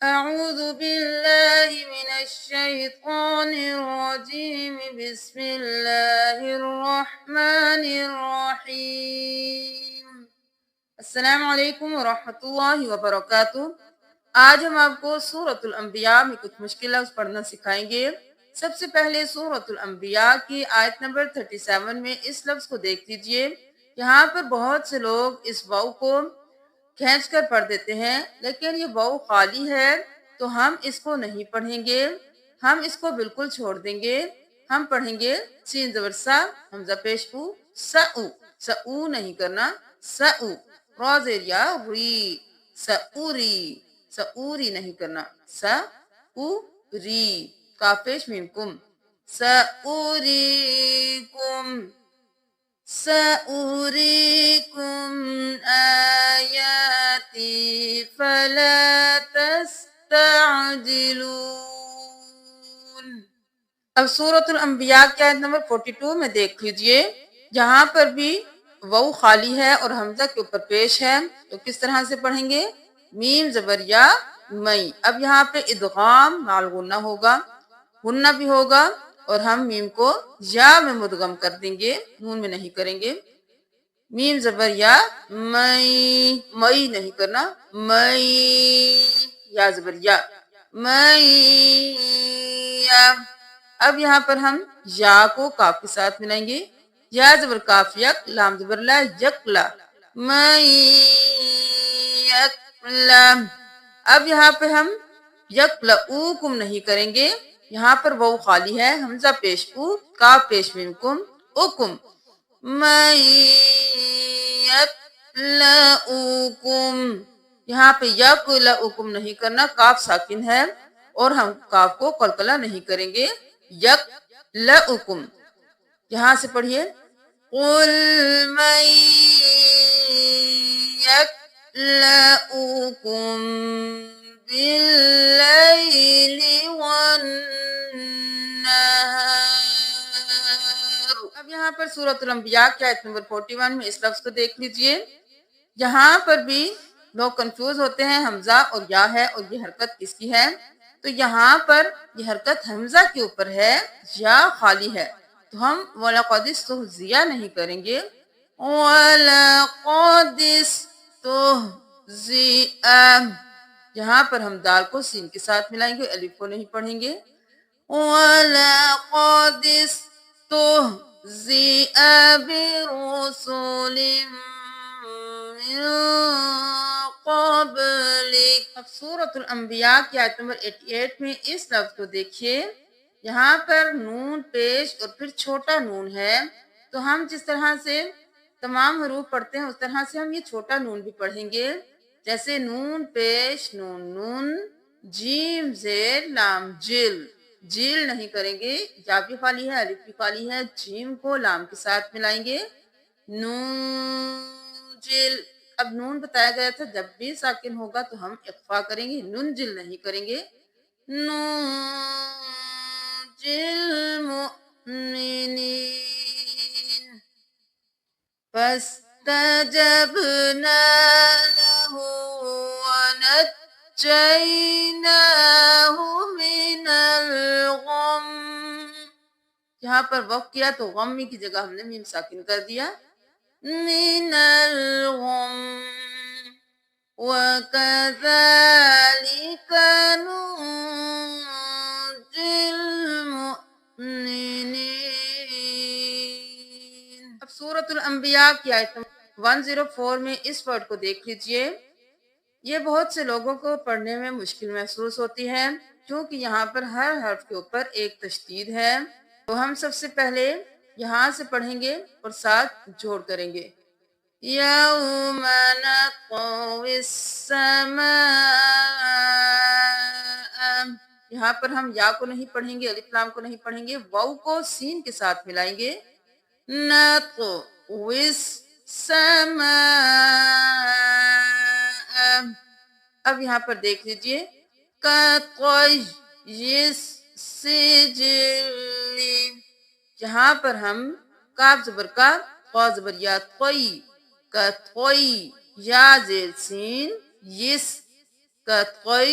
أعوذ بالله من الشيطان الرجيم بسم الله الرحمن الرحيم السلام علیکم ورحمۃ اللہ وبرکاتہ۔ آج ہم آپ کو سورۃ الانبیاء میں کچھ مشکل لفظ پڑھنا سکھائیں گے۔ سب سے پہلے سورۃ الانبیاء کی آیت نمبر 37 میں اس لفظ کو دیکھ لیجئے۔ یہاں پر بہت سے لوگ اس واو کو کھینچ کر پڑھ دیتے ہیں، لیکن یہ واو خالی ہے تو ہم اس کو نہیں پڑھیں گے، ہم اس کو بالکل چھوڑ دیں گے۔ ہم پڑھیں گے سین زبر سا، حمزہ پیش او، سعو، سعو نہیں کرنا، سعو، را زیر یا ری، سعوری، سعوری نہیں کرنا، سعوری، کاف پیش میم کم، سعوریکم، سأريكم آياتي فلا تستعجلون۔ اب سورۃ الانبیاء کی آیت نمبر 42 میں دیکھ لیجئے، یہاں پر بھی واو خالی ہے اور حمزہ کے اوپر پیش ہے، تو کس طرح سے پڑھیں گے؟ میم زبر یا مئی۔ اب یہاں پہ ادغام مال غنہ ہوگا، غنہ بھی ہوگا، اور ہم میم کو یا میں مدغم کر دیں گے، نون میں نہیں کریں گے۔ میم زبر یا مئی، مئی نہیں کرنا، مئی، یا زبر یا، مئی یا۔ اب یہاں پر ہم یا کو کاف کے ساتھ ملائیں گے، یا زبر کاف یک، لام زبر لا، یکلا، مئی یکلا۔ اب یہاں پہ ہم یکلؤکم نہیں کریں گے، یہاں پر واو خالی ہے، حمزہ پیش او، کاف پیش میم کم، اکم، مئی یکلؤکم۔ یہاں پہ یکلؤکم نہیں کرنا، کاف ساکن ہے اور ہم کاف کو قلقلہ نہیں کریں گے، یکلؤکم۔ یہاں سے پڑھیے، قل من یکلؤکم باللیل والنہار۔ اب یہاں پر سورۃ الانبیاء کی آیت نمبر 41 میں اس لفظ کو دیکھ لیجئے، یہاں پر بھی لوگ کنفیوز ہوتے ہیں، حمزہ اور یا ہے اور یہ حرکت کس کی ہے؟ تو یہاں پر یہ حرکت حمزہ کے اوپر ہے، یا خالی ہے، تو ہم وَلَقَدِ اسْتُهْزِئَ نہیں کریں گے، وَلَقَدِ اسْتُهْزِئَ۔ یہاں پر ہم دال کو سین کے ساتھ ملائیں گے، الف کو نہیں پڑھیں گے، وَلَقَدِ اسْتُهْزِئَ بِرُسُلٍ من قبلک۔ اب سورۃ الانبیاء کی آیت نمبر 88 میں اس لفظ کو دیکھیے، یہاں پر نون پیش اور پھر چھوٹا نون ہے، تو ہم جس طرح سے تمام حروف پڑھتے ہیں اس طرح سے ہم یہ چھوٹا نون بھی پڑھیں گے، جیسے نون پیش نون نون، جیم زیر لام جل، جل نہیں کریں گے، یا بھی خالی ہے، الف بھی خالی ہے، جیم کو لام کے ساتھ ملائیں گے، نون جل۔ اب نون بتایا گیا تھا جب بھی ساکن ہوگا تو ہم اخفا کریں گے، نون جل نہیں کریں گے، نون جل مؤمنین، فاستجبنا له ونجيناه من الغم۔ یہاں پر وقف کیا تو غمی کی جگہ ہم نے میم ساکن کر دیا، من الغم، وَكَذَلِكَ نُنجِي الْمُؤْمِنِينَ۔ اب سورۃ الانبیاء کی آیت 104 میں اس ورڈ کو دیکھ لیجئے، یہ بہت سے لوگوں کو پڑھنے میں مشکل محسوس ہوتی ہے، کیونکہ یہاں پر ہر حرف کے اوپر ایک تشدید ہے، تو ہم سب سے پہلے یہاں سے پڑھیں گے اور ساتھ جوڑ کریں گے، یوم نطوی السماء۔ یہاں پر ہم یا کو نہیں پڑھیں گے، الف لام کو نہیں پڑھیں گے، واو کو سین کے ساتھ ملائیں گے، نطوی السماء۔ اب یہاں پر دیکھ لیجئے، کَطَیِّ السِّجِلِّ، یہاں پر ہم کاف زبر کا، خا زبر یا، طوی، کَطَیِّ، یا زیر سین، یس، کَطَیِّ